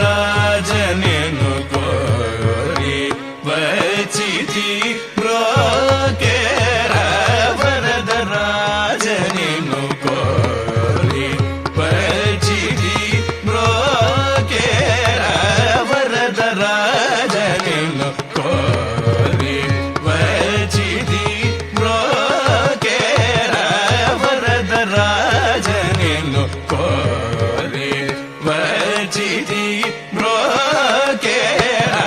వరదరాజనేను కోరి వచ్చితి బ్రోకేరా వరదరాజనేను కోరి వచ్చితి బ్రోకేరా వరదరాజనేను కోరి వచ్చితి బ్రోకేరా వరదరాజనేను కోరి వచ్చితి బ్రోకేరా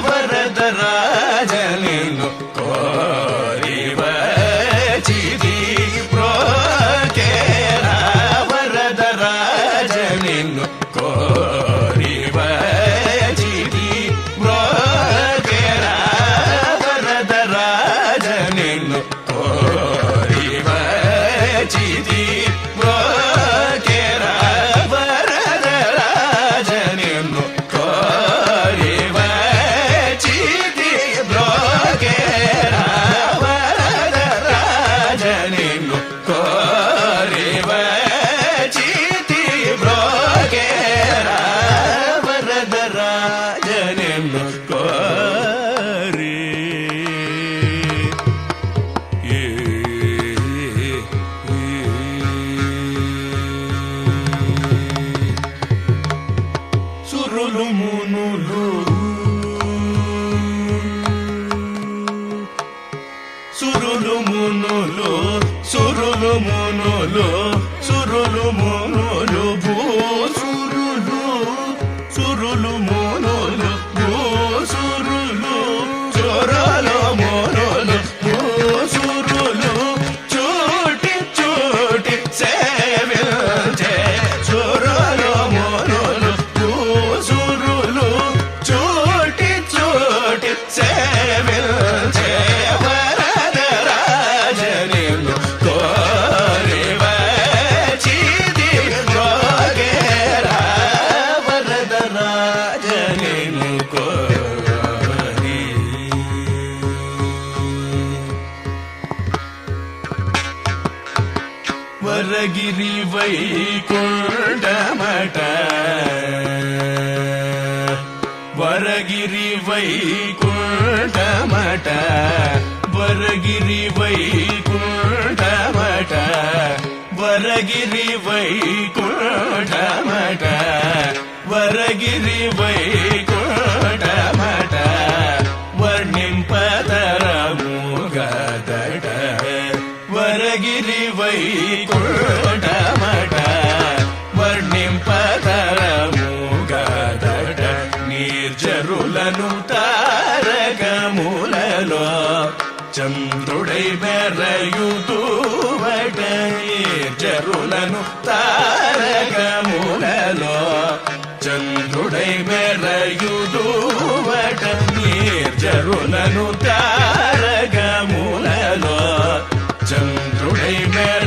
వరదరాజనేను కోరి వచ్చితి బ్రోకేరా వరదరాజనేను కోరి వచ్చితి బ్రోకేరా వరదరాజనేను కోరి వచ్చితి బ్రోకేరా వరదరాజనేను కోరి వచ్చితి బ్రోకేరా వరదరాజనేను కోరి వచ్చితి బ్రోకేరా వరదరాజనేను కోరి సురులు మునులు సురులు మునులు సురులు మునులు సురులు మునులు భూసురులు సురులు మునులు భూసురులు చోరలు మునులు భూసురులు చూటి చూటి సేవించే చోరలు మునులు భూసురులు చూటి చూటి సేవించే వరదరాజనేను కోరి వచ్చితి బ్రోకేరా వరదరాజనేను కోరి వరగిరి వైకుంఠమట వరగిరి వైకుంఠమట వరగిరి వైకుంఠమట వరగిరి వైకుంఠమట వరగిరి వైకుంఠమట వర్ణింపతరముగదట వరగిరి వైకుంఠమట వర్ణింపతరముగదట నిర్జరులను తారకములలో చంద్రుడై మెరయుతువట నిర్జరులను తారకములలో చంద్రుడై మెరయుతువట నిర్జరులను తారకములలో చంద్రుడై మెర